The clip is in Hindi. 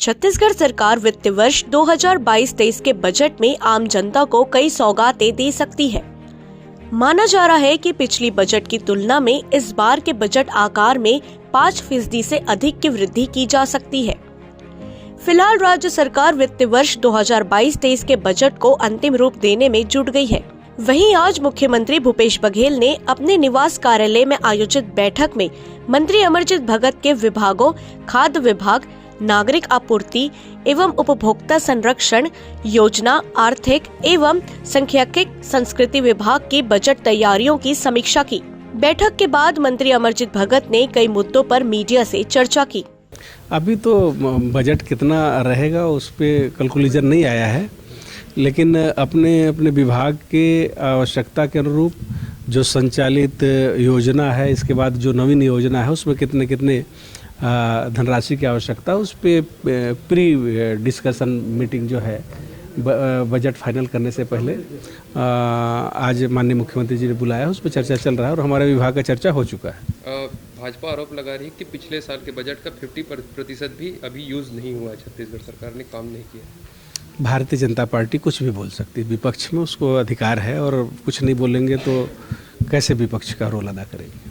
छत्तीसगढ़ सरकार वित्त वर्ष 2022-23 के बजट में आम जनता को कई सौगातें दे सकती है। माना जा रहा है कि पिछली बजट की तुलना में इस बार के बजट आकार में 5% से अधिक की वृद्धि की जा सकती है। फिलहाल राज्य सरकार वित्त वर्ष 2022-23 के बजट को अंतिम रूप देने में जुट गई है। वहीं आज मुख्यमंत्री भूपेश बघेल ने अपने निवास कार्यालय में आयोजित बैठक में मंत्री अमरजीत भगत के विभागों खाद्य विभाग, नागरिक आपूर्ति एवं उपभोक्ता संरक्षण, योजना, आर्थिक एवं सांख्यिकी संस्कृति विभाग की बजट तैयारियों की समीक्षा की। बैठक के बाद मंत्री अमरजीत भगत ने कई मुद्दों पर मीडिया से चर्चा की। अभी तो बजट कितना रहेगा उस पर कैलकुलेशन नहीं आया है, लेकिन अपने अपने विभाग के आवश्यकता के अनुरूप जो संचालित योजना है, इसके बाद जो नवीन योजना है उसमें कितने कितने धनराशि की आवश्यकता है, उस पर प्री डिस्कशन मीटिंग जो है बजट फाइनल करने से पहले आज माननीय मुख्यमंत्री जी ने बुलाया, उस पर चर्चा चल रहा है और हमारे विभाग का चर्चा हो चुका है। भाजपा आरोप लगा रही है कि पिछले साल के बजट का 50% भी अभी यूज़ नहीं हुआ है, छत्तीसगढ़ सरकार ने काम नहीं किया। भारतीय जनता पार्टी कुछ भी बोल सकती है, विपक्ष में उसको अधिकार है और कुछ नहीं बोलेंगे तो कैसे विपक्ष का रोल अदा करेगी।